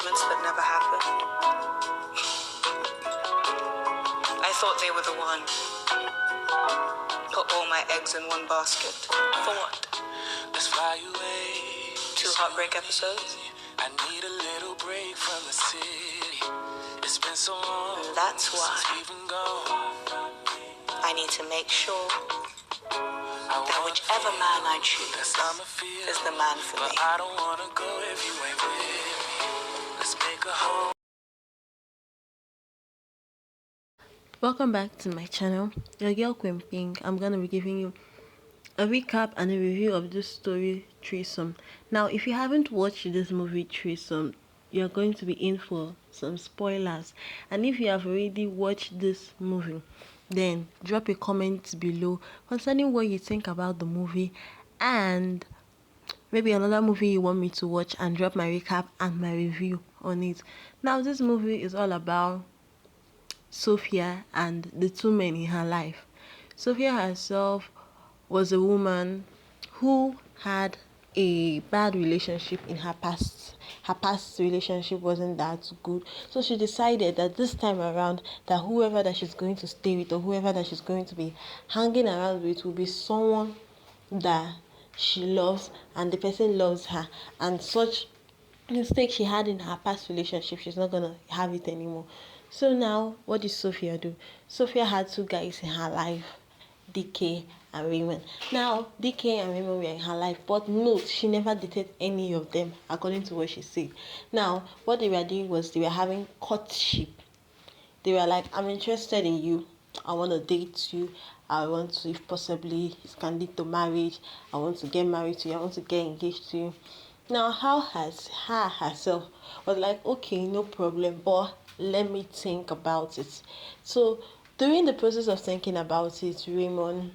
arrangements that never happened. I thought they were the one. Put all my eggs in one basket. For what? Let's fly away. 2 heartbreak episodes? I need a little break from the city. It's been so long. And that's why since we've been gone. I need to make sure that whichever man I choose is the man for me. But I don't wanna go if you ain't with me. Let's make a whole. Welcome back to my channel, your girl Queen Pink. I'm gonna be giving you a recap and a review of this story, Threesome. Now, if you haven't watched this movie, Threesome, you're going to be in for some spoilers. And if you have already watched this movie, then drop a comment below concerning what you think about the movie and maybe another movie you want me to watch, and drop my recap and my review on it. Now, this movie is all about Sophia and the 2 men in her life. Sophia herself was a woman who had a bad relationship in her past. Her past relationship wasn't that good. So she decided that this time around, that whoever that she's going to stay with or whoever that she's going to be hanging around with will be someone that she loves and the person loves her. And such mistake she had in her past relationship, she's not gonna have it anymore. So now, what did Sophia do? Sophia had 2 guys in her life, DK and Raymond. Now, DK and Raymond were in her life, but note, she never dated any of them, according to what she said. Now, what they were doing was they were having courtship. They were like, I'm interested in you. I want to date you. I want to, if possibly, it can lead to marriage. I want to get married to you. I want to get engaged to you. Now, how has her herself was like, okay, no problem, but let me think about it. So during the process of thinking about it, Raymond,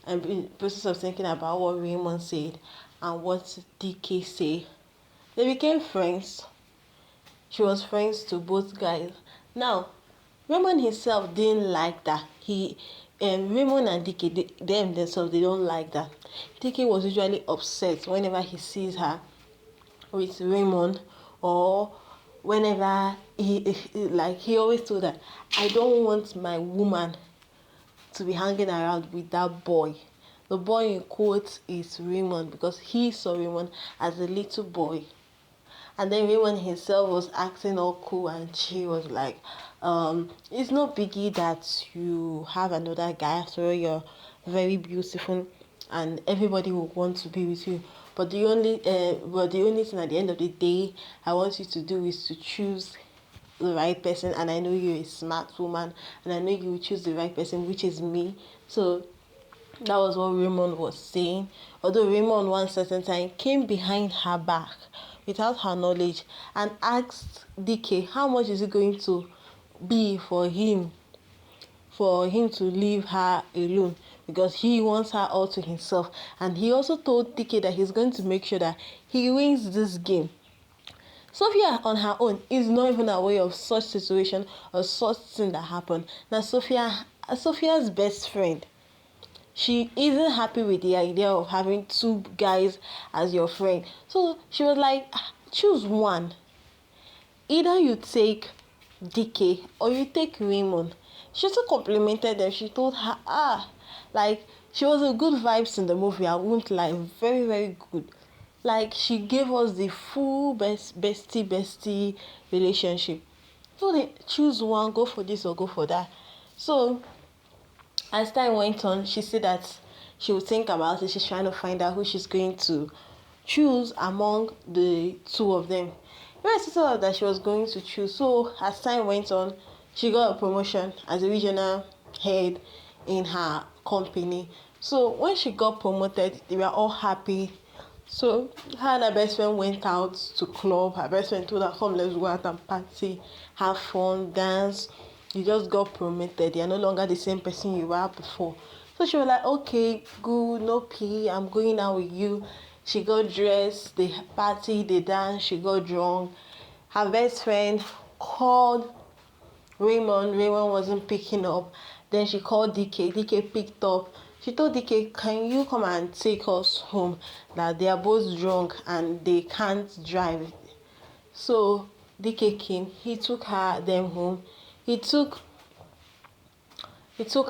and in the process of thinking about what Raymond said and what DK said, they became friends. She was friends to both guys. Now, Raymond himself didn't like that. Raymond and DK, themselves, they don't like that. DK was usually upset whenever he sees her with Raymond, or whenever he always told her, I don't want my woman to be hanging around with that boy. The boy in quotes is Raymond, because he saw Raymond as a little boy. And then Raymond himself was acting all cool, and she was like, it's no biggie that you have another guy. After all, you're very beautiful and everybody will want to be with you. But the only thing at the end of the day I want you to do is to choose the right person. And I know you're a smart woman, and I know you will choose the right person, which is me. So that was what Raymond was saying. Although Raymond one certain time came behind her back without her knowledge and asked DK how much is it going to be for him to leave her alone, because he wants her all to himself. And he also told DK that he's going to make sure that he wins this game. Sophia on her own is not even aware of such situation or such thing that happened. Now Sophia's best friend, she isn't happy with the idea of having 2 guys as your friend. So she was like, choose one. Either you take DK or you take Raymond. She also complimented them. She told her, like, she was a good vibes in the movie. I won't lie, very, very good. Like, she gave us the full bestie relationship. So they choose one, go for this or go for that. So as time went on, she said that she would think about it. She's trying to find out who she's going to choose among the 2 of them. When I told her that she was going to choose, so as time went on, she got a promotion as a regional head in her company. So when she got promoted, they were all happy. So her and her best friend went out to club. Her best friend told her, come, let's go out and party, have fun, dance. You just got promoted. You're no longer the same person you were before. So she was like, okay, good, no pee, I'm going out with you. She got dressed, they party, they danced, she got drunk. Her best friend called Raymond wasn't picking up. Then she called DK picked up. She told DK, can you come and take us home? That they are both drunk and they can't drive. So DK came, he took them home. He took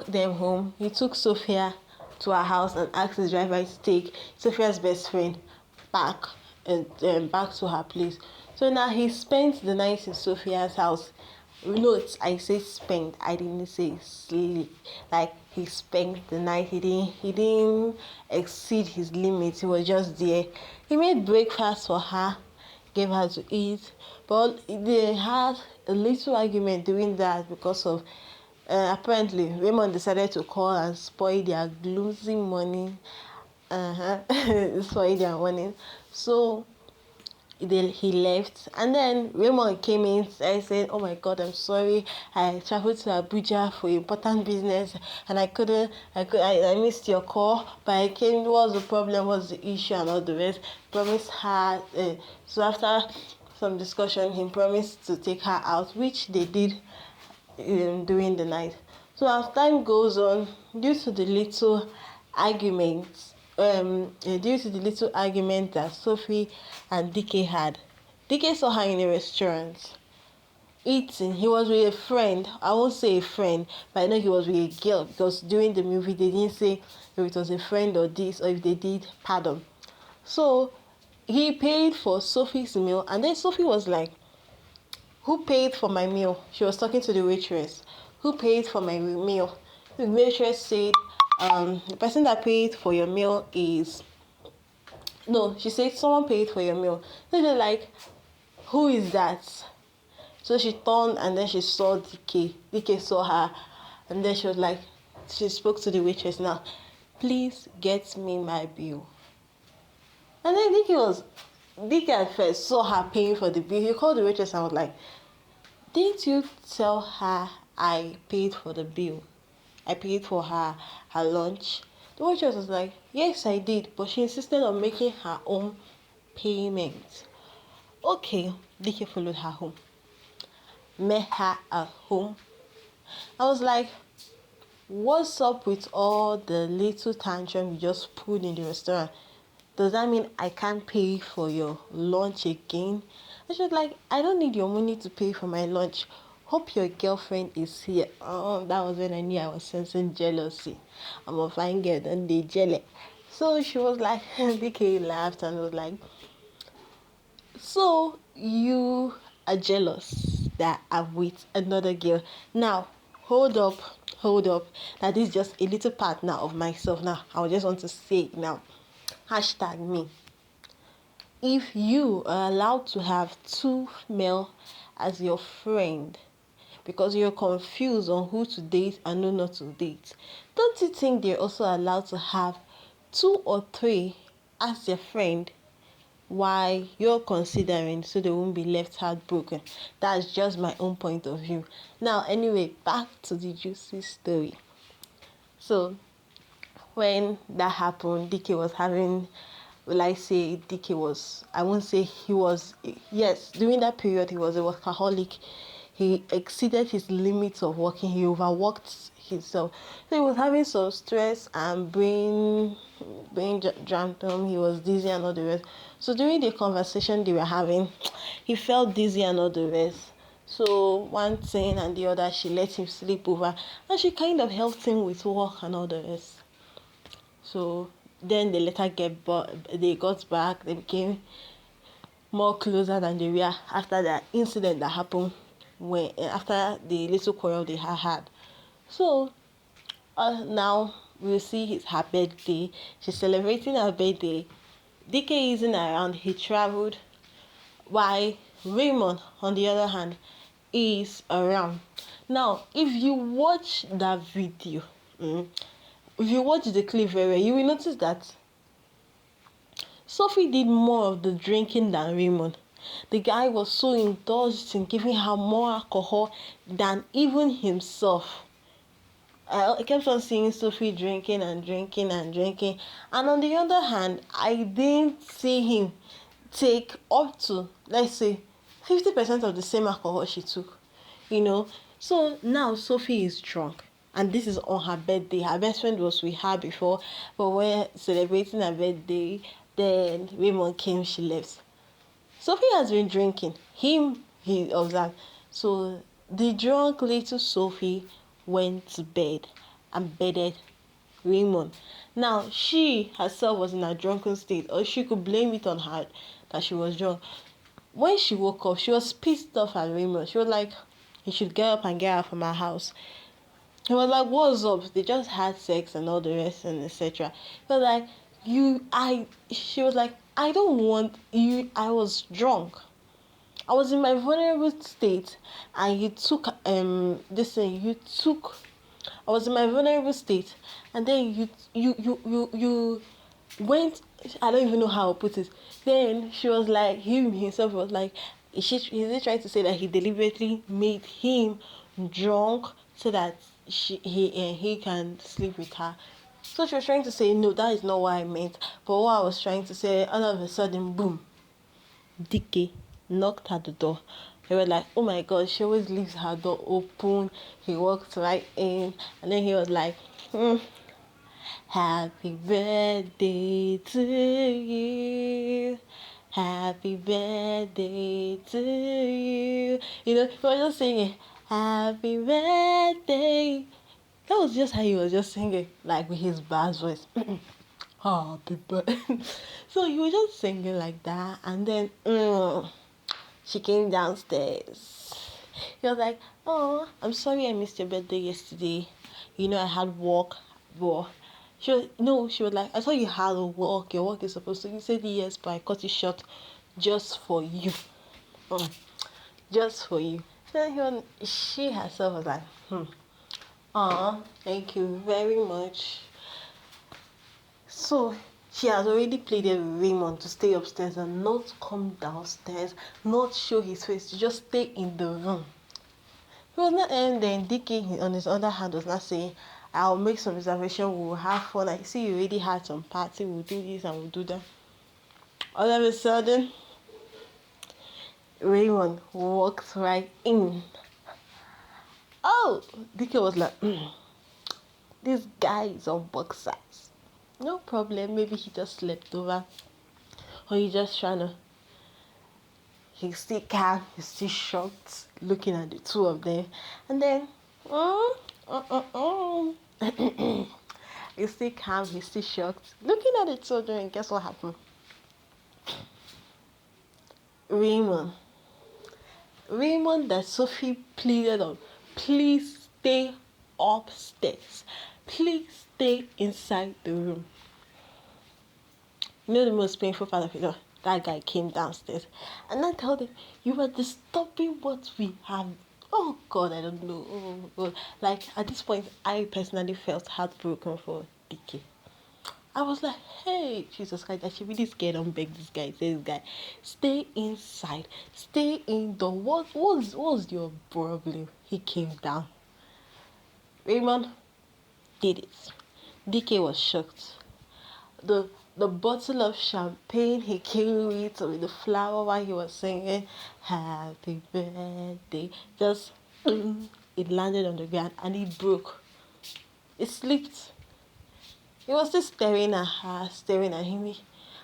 them home. He took Sophia to her house and asked his driver to take Sophia's best friend back and back to her place. So now he spent the night in Sophia's house. Note, I say spent. I didn't say sleep. Like he spent the night. He didn't exceed his limits. He was just there. He made breakfast for her, gave her to eat. But they had a little argument doing that because of apparently Raymond decided to call and spoil their glossy morning. Spoil their morning. So he left, and then Raymond came in and said, "Oh my God, I'm sorry. I traveled to Abuja for important business, and I missed your call, but I came. What's the problem? What's the issue, and all the rest?" Promised her. So after some discussion, he promised to take her out, which they did during the night. So as time goes on, due to the little arguments, that Sophie and DK had, DK saw her in a restaurant eating. He was with a friend. I won't say a friend, but I know he was with a girl because during the movie they didn't say if it was a friend or this, or if they did, pardon. So he paid for Sophie's meal, and then Sophie was like, "Who paid for my meal?" She was talking to the waitress. "Who paid for my meal?" The waitress said, "The person that paid for your meal is..." No, she said, "Someone paid for your meal." So they're like, "Who is that?" So she turned and then she saw DK. DK saw her, and then she was like, she spoke to the waitress now, "Please get me my bill." And then DK at first saw her paying for the bill. He called the waitress and was like, "Didn't you tell her I paid for the bill? I paid for her lunch?" The waitress was like, "Yes, I did," but she insisted on making her own payment. Okay, DK followed her home, met her at home. I was like, "What's up with all the little tantrum you just pulled in the restaurant? Does that mean I can't pay for your lunch again?" And she was like, "I don't need your money to pay for my lunch. Hope your girlfriend is here." Oh, that was when I knew I was sensing jealousy. I'm a fine girl, and they jealous. So she was like, DK laughed and was like, "So you are jealous that I'm with another girl. Now, hold up. That is just a little part now of myself. Now, I just want to say it now. Hashtag me. If you are allowed to have two male as your friend because you're confused on who to date and who not to date, don't you think they're also allowed to have two or three as their friend while you're considering, so they won't be left heartbroken?" That's just my own point of view. Now, anyway, back to the juicy story. So when that happened, DK was having, will I say DK was, I won't say he was, yes, during that period he was a workaholic. He exceeded his limits of working. He overworked himself. So he was having some stress and brain jammed him. He was dizzy and all the rest. So during the conversation they were having, he felt dizzy and all the rest. So one thing and the other, she let him sleep over, and she kind of helped him with work and all the rest. So then they later they got back. They became more closer than they were after that incident that happened after the little quarrel they had. So now we'll see her birthday. She's celebrating her birthday. DK isn't around. He traveled. While Raymond, on the other hand, is around. Now, if you watch that video, if you watch the clip very well, you will notice that Sophie did more of the drinking than Raymond. The guy was so indulged in giving her more alcohol than even himself. I kept on seeing Sophie drinking and drinking and drinking. And on the other hand, I didn't see him take up to, let's say, 50% of the same alcohol she took. So now Sophie is drunk. And this is on her birthday. Her best friend was with her before, but we're celebrating her birthday. Then Raymond came, she left. Sophie has been drinking. Him he observed. So the drunk little Sophie went to bed and bedded Raymond. Now she herself was in a drunken state, or she could blame it on her that she was drunk. When she woke up, she was pissed off at Raymond. She was like, he should get up and get out from her house. He was like, what's up? They just had sex and all the rest and etc. He was like, she was like, I don't want you. I was drunk. I was in my vulnerable state, and you took this thing. I was in my vulnerable state, and then you went. I don't even know how to put it. Then she was like, him himself was like, is he trying to say that he deliberately made him drunk so that he can sleep with her? So she was trying to say, no, that is not what I meant. But what I was trying to say, all of a sudden, boom, Dickie knocked at the door. They were like, oh my god, she always leaves her door open. He walked right in, and then he was like, happy birthday to you. Happy birthday to you. You know, he was just singing, happy birthday. That was just how he was just singing, like with his bass voice. Happy birthday. So he was just singing like that, and then she came downstairs. He was like, oh, I'm sorry I missed your birthday yesterday. You know, I had work, but she was like, I thought you had a work. Your work is supposed to. You said yes, but I cut it short just for you. Just for you. So she herself was like, thank you very much. So she has already pleaded with Raymond to stay upstairs and not come downstairs, not show his face, to just stay in the room. He was not, and then Dickie on his other hand was not saying, I'll make some reservation, we'll have fun. I see you already had some party, we'll do this and we'll do that. All of a sudden, Raymond walked right in. Oh, Dickie was like, this guy is on boxers. No problem, maybe he just slept over. Or he just trying to. He's still calm, he's still shocked, looking at the two of them. And then, he's still calm, he's still shocked, looking at the children, and guess what happened? Raymond that Sophie pleaded on, please stay upstairs. Please stay inside the room. You know the most painful part of it all? That guy came downstairs and I told him, you are disturbing what we have. Oh God, I don't know. Oh God. Like at this point, I personally felt heartbroken for Dickie. I was like, hey, Jesus Christ, I should be scared and beg this guy. Say this guy, stay inside. Stay indoor. What was your problem? He came down. Raymond did it. Dickie was shocked. The bottle of champagne he came with the flower while he was singing happy birthday, just it landed on the ground and it broke. It slipped. He was still staring at her, staring at him,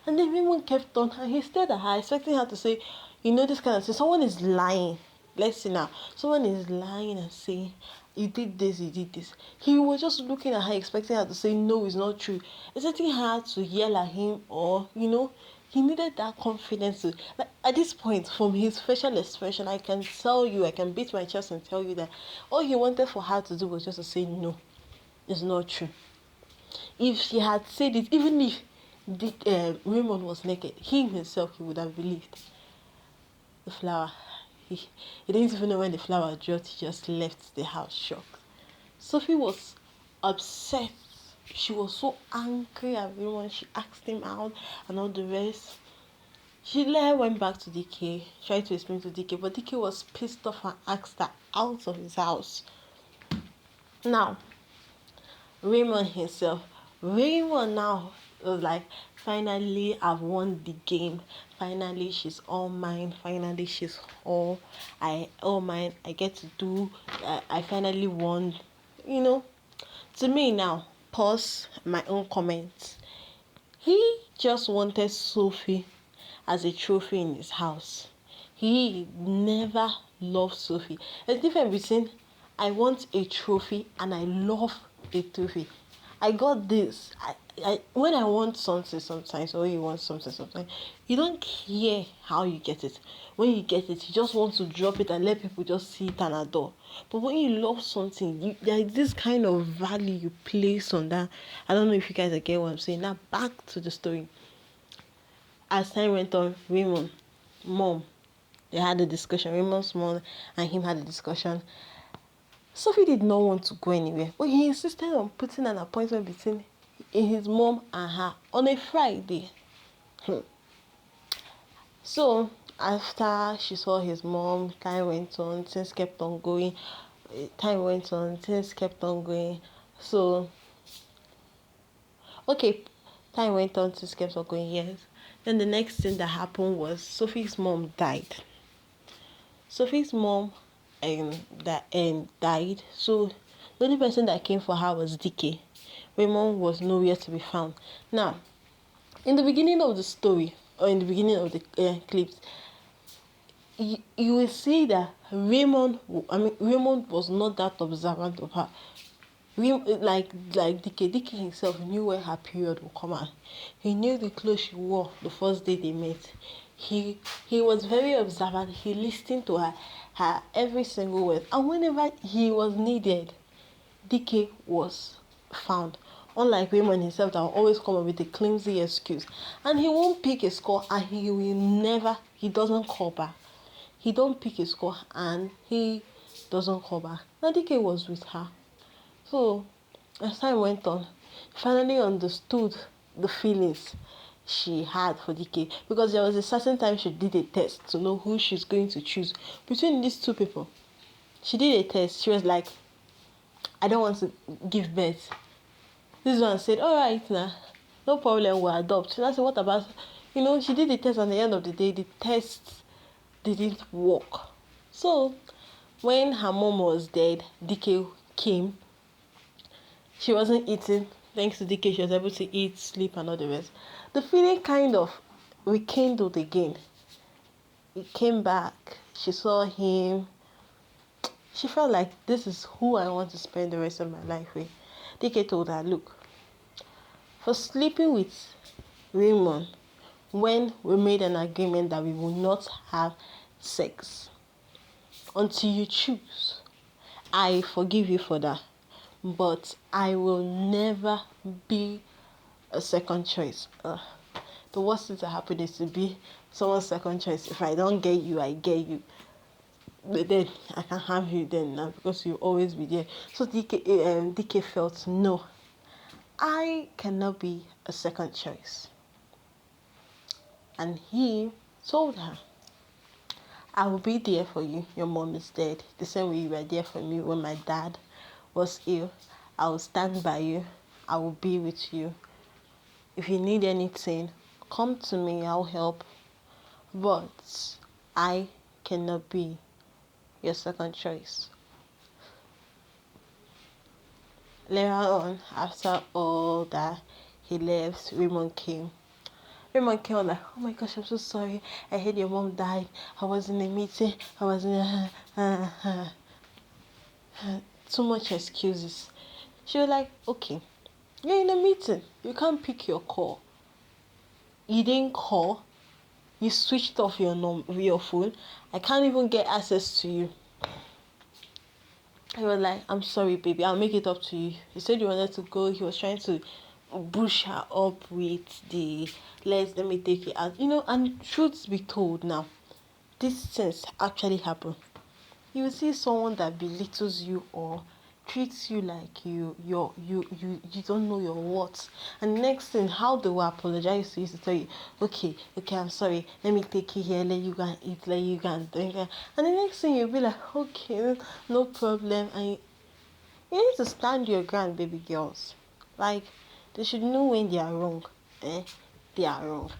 and then everyone kept on and he stared at her, expecting her to say, you know, this kind of thing. Someone is lying. Let's see now. Someone is lying and saying, you did this, you did this. He was just looking at her, expecting her to say, no, it's not true. Expecting her to yell at him, or, you know, he needed that confidence. Like, at this point, from his facial expression, I can beat my chest and tell you that all he wanted for her to do was just to say, no, it's not true. If she had said it, even if Raymond was naked, he himself, he would have believed. The flower. He didn't even know when the flower dropped. He just left the house shocked. Sophie was upset. She was so angry at everyone. She asked him out and all the rest. She went back to DK, tried to explain to DK, but DK was pissed off and asked her out of his house. Now, Raymond now was like, finally I've won the game. Finally she's all mine. Finally she's all mine. I get to do. I finally won. You know, to me now, pause my own comments. He just wanted Sophie as a trophy in his house. He never loved Sophie. There's a difference between I want a trophy and I love a trophy. I got this. When I want something sometimes, or you want something sometimes, you don't care how you get it. When you get it, you just want to drop it and let people just see it and adore. But when you love something, there is this kind of value you place on that. I don't know if you guys get what I'm saying. Now back to the story. As time went on, Raymond, mom, they had a discussion. Raymond's mom and him had a discussion. Sophie did not want to go anywhere, but he insisted on putting an appointment between his mom and her on a Friday. So after she saw his mom, time went on, things kept on going. Time went on, things kept on going. So, okay, time went on, things kept on going, yes. Then the next thing that happened was Sophie's mom died. Sophie's mom died. So the only person that came for her was DK. Raymond was nowhere to be found. Now, in the beginning of the story, or in the beginning of the clips, you will see that Raymond was not that observant of her. Like DK himself knew when her period would come out. He knew the clothes she wore the first day they met. He was very observant. He listened to her every single word. And whenever he was needed, DK was found. Unlike Raymond himself that will always come up with a clumsy excuse. And he won't pick a score and he doesn't call back. He don't pick a score and he doesn't call back. Now DK was with her. So, as time went on, finally understood the feelings she had for DK, because there was a certain time she did a test to know who she's going to choose between these two people. She did a test. She was like, I don't want to give birth. This one said, all right, now, no problem, we'll adopt. So I said, what about, she did the test, and at the end of the day, the test didn't work. So, when her mom was dead, DK came. She wasn't eating. Thanks to DK, she was able to eat, sleep, and all the rest. The feeling kind of rekindled again. It came back. She saw him. She felt like this is who I want to spend the rest of my life with. DK told her, look, for sleeping with Raymond, when we made an agreement that we will not have sex until you choose, I forgive you for that. But I will never be a second choice. The worst thing to happen is to be someone's second choice. If I don't get you, I get you. But then I can't have you then now because you'll always be there. So DK felt, no, I cannot be a second choice. And he told her, I will be there for you. Your mom is dead. The same way you were there for me when my dad was ill. I will stand by you. I will be with you. If you need anything, come to me. I'll help. But I cannot be your second choice. Later on, after all that, he left. Raymond came. Raymond came like, oh my gosh, I'm so sorry. I heard your mom died. I was in a meeting. I was in too much excuses. She was like, okay, you're in a meeting. You can't pick your call. You didn't call. You switched off your phone. I can't even get access to you. He was like, I'm sorry, baby. I'll make it up to you. He said you wanted to go. He was trying to push her up with the let me take it out. And truth be told now, these things actually happen. You will see someone that belittles you or treats you like you don't know your worth, and next thing, how they will apologize to you to tell you, okay, I'm sorry, let me take you here, let you go and eat, let you go and drink, and the next thing you'll be like, okay, no problem. And you need to stand your ground, baby girls. Like, they should know when they are wrong. They are wrong.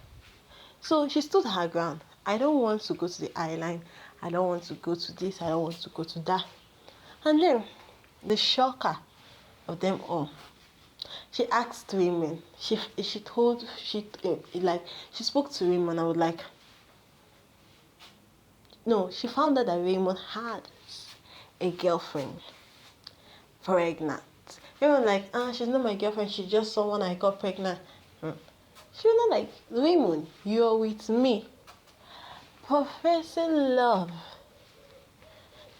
So she stood her ground. I don't want to go to the island. I don't want to go to this. I don't want to go to that. And then, the shocker of them all, she asked Raymond. She spoke to Raymond. I was like, no, she found out that Raymond had a girlfriend pregnant. Raymond like, she's not my girlfriend, she's just someone I got pregnant. She was not like, Raymond, you're with me, professing love,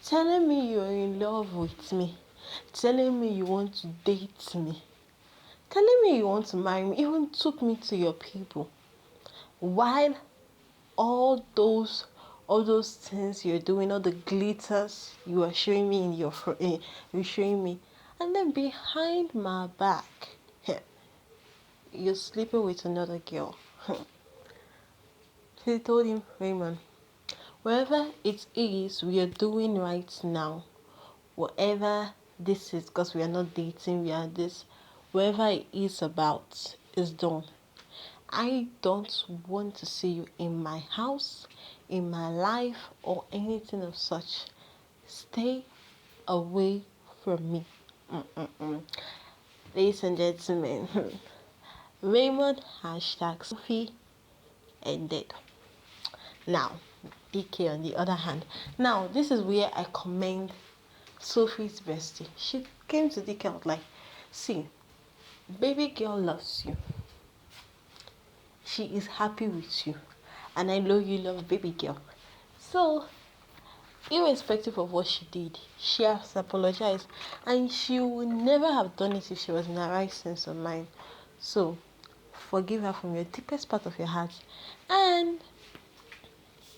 telling me you're in love with me, telling me you want to date me, telling me you want to marry me, even took me to your people. While all those things you're doing, all the glitters you are showing me in your you're showing me, and then behind my back, you're sleeping with another girl. He told him, Raymond, whatever it is we are doing right now, whatever this is, because we are not dating, we are this, whatever it is about is done. I don't want to see you in my house, in my life, or anything of such. Stay away from me. Ladies and gentlemen, Raymond hashtag Sophie ended. Now, DK on the other hand. Now, this is where I commend Sophie's bestie. She came to DK and was like, see, baby girl loves you. She is happy with you. And I know you love baby girl. So, irrespective of what she did, she has apologized. And she would never have done it if she was in her right sense of mind. So, forgive her from your deepest part of your heart. And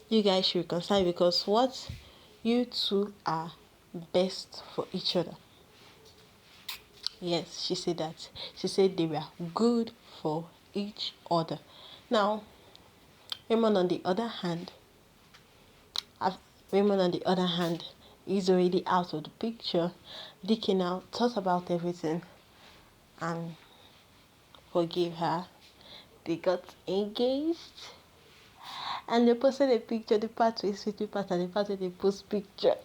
you guys should reconcile, because what? You two are best for each other. Yes, she said that. She said they were good for each other. Now, Raymond on the other hand, is already out of the picture. Dickie now thought about everything and forgave her. They got engaged. And they posted a picture, the part with sweetie part and the part where they post picture.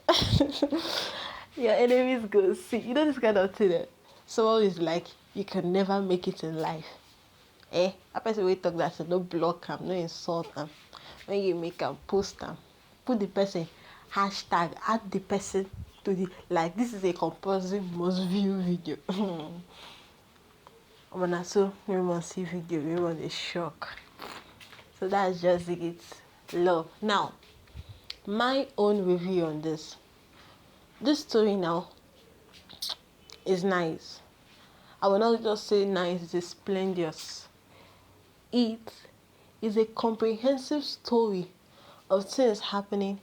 Your enemies go see. You know this kind of thing. Someone is like, you can never make it in life. A person will talk that, so no block them, no insult them. When you make them, post them. Put the person, hashtag, add the person to the, like, this is a compulsory must view video. When I saw everyone see video, everyone is shocked. So that's just it. Love. Now, my own review on this. This story now is nice. I will not just say nice, it's splendid. It is a comprehensive story of things happening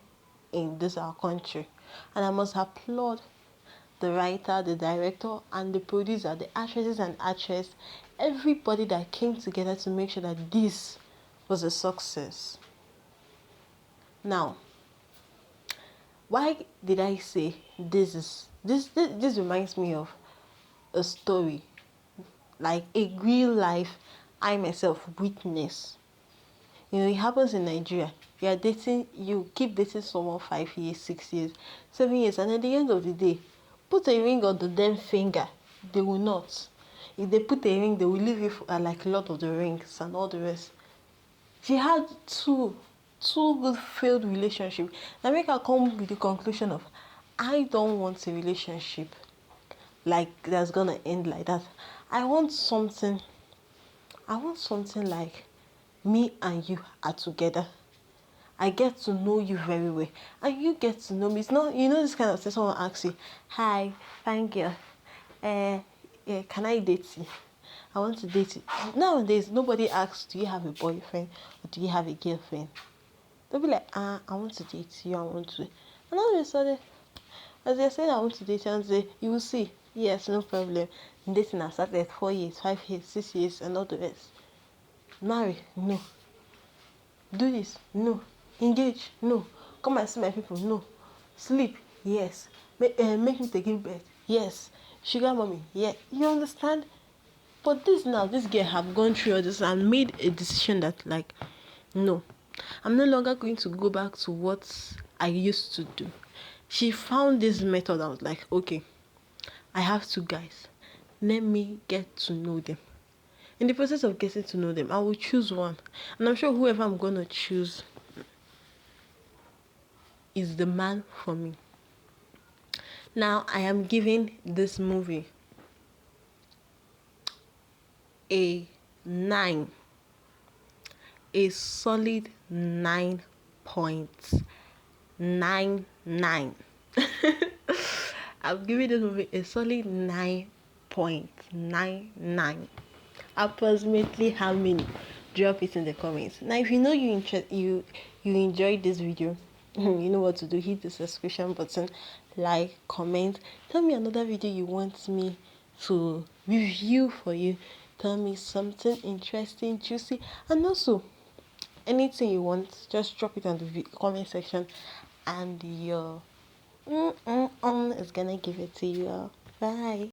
in this our country. And I must applaud the writer, the director, and the producer, the actresses and actress, everybody that came together to make sure that this was a success. Now, why did I say this reminds me of a story, like a real life I myself witnessed. You know, it happens in Nigeria. You keep dating someone 5 years, 6 years, 7 years, and at the end of the day, put a ring on the damn finger. They will not. If they put a ring, they will leave you for, like Lord of the Rings and all the rest. She had two good failed relationships. Now make her come with the conclusion of, I don't want a relationship like that's gonna end like that. I want something like me and you are together. I get to know you very well, and you get to know me. It's not, you know, this kind of thing. Someone asks you, "Hi, fine girl, can I date you? I want to date you." Nowadays, nobody asks, "Do you have a boyfriend or do you have a girlfriend?" They'll be like, "I want to date you. I want to." And all of a sudden, as they're saying, "I want to date you," and say, "You will see." Yes, no problem. Dating has started 4 years, 5 years, 6 years, and all the rest. Marry? No. Do this? No. Engage? No. Come and see my people? No. Sleep? Yes. Make me take give birth? Yes. Sugar mommy? Yeah. You understand? But this girl have gone through all this and made a decision that, like, no, I'm no longer going to go back to what I used to do. She found this method. I was like, okay, I have 2 guys. Let me get to know them. In the process of getting to know them, I will choose one. And I'm sure whoever I'm going to choose is the man for me. Now I am giving this movie a 9, a solid 9.99. I'm giving this movie a solid 9.99. Approximately how many? Drop it in the comments. Now if you know you enjoyed this video, you know what to do. Hit the subscription button, like, comment, tell me another video you want me to review for you. Tell me something interesting, juicy, and also anything you want. Just drop it on the comment section, and your is gonna give it to you. Bye.